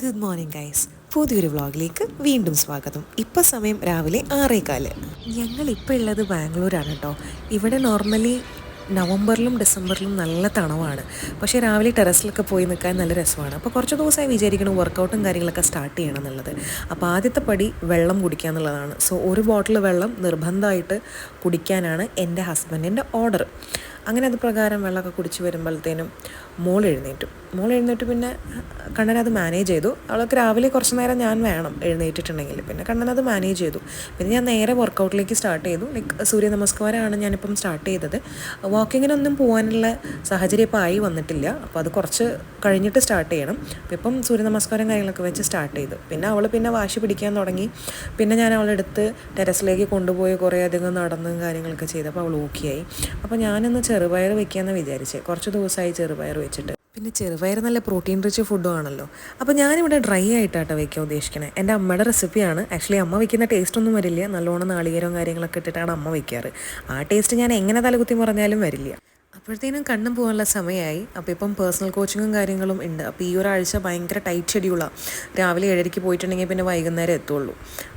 Good morning guys. പുതിയൊരു വ്ളോഗിലേക്ക് വീണ്ടും സ്വാഗതം. ഇപ്പോൾ സമയം രാവിലെ 6:15. ഞങ്ങളിപ്പോൾ ഉള്ളത് ബാംഗ്ലൂരാണ് കേട്ടോ. ഇവിടെ നോർമലി നവംബറിലും ഡിസംബറിലും നല്ല തണവാണ്. പക്ഷേ രാവിലെ ടെറസിലൊക്കെ പോയി നിൽക്കാൻ നല്ല രസമാണ്. അപ്പോൾ കുറച്ച് ദിവസമായി വിചാരിക്കണം വർക്കൗട്ടും കാര്യങ്ങളൊക്കെ സ്റ്റാർട്ട് ചെയ്യണം എന്നുള്ളത്. അപ്പോൾ ആദ്യത്തെ പടി വെള്ളം കുടിക്കുക എന്നുള്ളതാണ്. സോ ഒരു ബോട്ടിൽ വെള്ളം നിർബന്ധമായിട്ട് കുടിക്കാനാണ് എൻ്റെ ഹസ്ബൻഡിൻ്റെ ഓർഡർ. അങ്ങനെ അത് പ്രകാരം വെള്ളമൊക്കെ കുടിച്ച് വരുമ്പോഴത്തേനും മോൾ എഴുന്നേറ്റു. പിന്നെ കണ്ണൻ അത് മാനേജ് ചെയ്തു. അവൾക്ക് രാവിലെ കുറച്ച് നേരം ഞാൻ വേണം എഴുന്നേറ്റിട്ടുണ്ടെങ്കിൽ. പിന്നെ കണ്ണൻ അത് മാനേജ് ചെയ്തു. പിന്നെ ഞാൻ നേരെ വർക്കൗട്ടിലേക്ക് സ്റ്റാർട്ട് ചെയ്തു. ലൈക്ക് സൂര്യ നമസ്കാരമാണ് ഞാനിപ്പം സ്റ്റാർട്ട് ചെയ്തത്. വാക്കിങ്ങിനൊന്നും പോകാനുള്ള സാഹചര്യം ഇപ്പോൾ ആയി വന്നിട്ടില്ല. അപ്പോൾ അത് കുറച്ച് കഴിഞ്ഞിട്ട് സ്റ്റാർട്ട് ചെയ്യണം. അപ്പോൾ ഇപ്പം സൂര്യ നമസ്കാരം കാര്യങ്ങളൊക്കെ വെച്ച് സ്റ്റാർട്ട് ചെയ്തു. പിന്നെ അവൾ വാശി പിടിക്കാൻ തുടങ്ങി. പിന്നെ ഞാൻ അവളെടുത്ത് ടെറസിലേക്ക് കൊണ്ടുപോയി കുറേ അധികം നടന്നും കാര്യങ്ങളൊക്കെ ചെയ്തപ്പോൾ അവൾ ഓക്കെയായി. അപ്പോൾ ഞാനൊന്ന് ചെറുപയർ വെക്കാമെന്ന് വിചാരിച്ചേ. കുറച്ച് ദിവസമായി ചെറുപയർ വെച്ചിട്ട്. പിന്നെ ചെറുപയർ നല്ല പ്രോട്ടീൻ റിച്ച് ഫുഡും ആണല്ലോ. അപ്പോൾ ഞാനിവിടെ ഡ്രൈ ആയിട്ടാട്ടോ വയ്ക്കാൻ ഉദ്ദേശിക്കണേ. എൻ്റെ അമ്മയുടെ റെസിപ്പിയാണ്. ആക്ച്വലി അമ്മ വയ്ക്കുന്ന ടേസ്റ്റൊന്നും വരില്ല. നല്ലോണം നാളികേരവും കാര്യങ്ങളൊക്കെ ഇട്ടിട്ടാണ് അമ്മ വയ്ക്കാറ്. ആ ടേസ്റ്റ് ഞാൻ എങ്ങനെ തലകുത്തി പറഞ്ഞാലും വരില്ല. അപ്പോഴത്തേനും കണ്ണും പോകാനുള്ള സമയമായി. അപ്പോൾ ഇപ്പം പേഴ്സണൽ കോച്ചിങ്ങും കാര്യങ്ങളും ഉണ്ട്. അപ്പോൾ ഈ ഒരാഴ്ച ഭയങ്കര ടൈറ്റ് ഷെഡ്യൂളാണ്. രാവിലെ 7:30 പോയിട്ടുണ്ടെങ്കിൽ പിന്നെ വൈകുന്നേരം എത്തുള്ളൂ.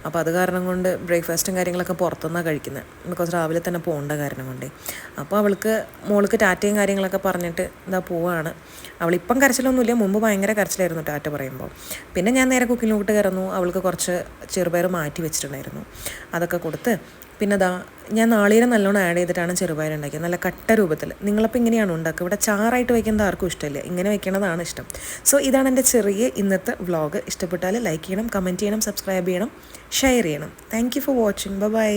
അപ്പോൾ അത് കാരണം കൊണ്ട് ബ്രേക്ക്ഫാസ്റ്റും കാര്യങ്ങളൊക്കെ പുറത്തുനിന്നാണ് കഴിക്കുന്നത്. ബിക്കോസ് രാവിലെ തന്നെ പോകേണ്ട കാരണം കൊണ്ടേ. അപ്പോൾ മോൾക്ക് ടാറ്റയും കാര്യങ്ങളൊക്കെ പറഞ്ഞിട്ട് പോവാണ്. അവളിപ്പം കരച്ചിലൊന്നുമില്ല. മുമ്പ് ഭയങ്കര കരച്ചിലായിരുന്നു ടാറ്റ പറയുമ്പോൾ. പിന്നെ ഞാൻ നേരെ കുക്കിങ്ങിലോട്ട് കയറുന്നു. അവൾക്ക് കുറച്ച് ചെറുപയർ മാറ്റി വെച്ചിട്ടുണ്ടായിരുന്നു. അതൊക്കെ കൊടുത്ത് പിന്നെ ഞാൻ നാളികേരം നല്ലോണം ആഡ് ചെയ്തിട്ടാണ് ചെറുപയർ ഉണ്ടാക്കിയത്. നല്ല കട്ട രൂപത്തിൽ. നിങ്ങളപ്പോൾ ഇങ്ങനെയാണ് ഉണ്ടാക്കുക. ഇവിടെ ചാറായിട്ട് വയ്ക്കുന്നത് ആർക്കും ഇഷ്ടമില്ല. ഇങ്ങനെ വയ്ക്കണതാണ് ഇഷ്ടം. സോ ഇതാണ് എൻ്റെ ചെറിയ ഇന്നത്തെ വ്ളോഗ്. ഇഷ്ടപ്പെട്ടാൽ ലൈക്ക് ചെയ്യണം, കമൻറ്റ് ചെയ്യണം, സബ്സ്ക്രൈബ് ചെയ്യണം, ഷെയർ ചെയ്യണം. Thank you for watching. By.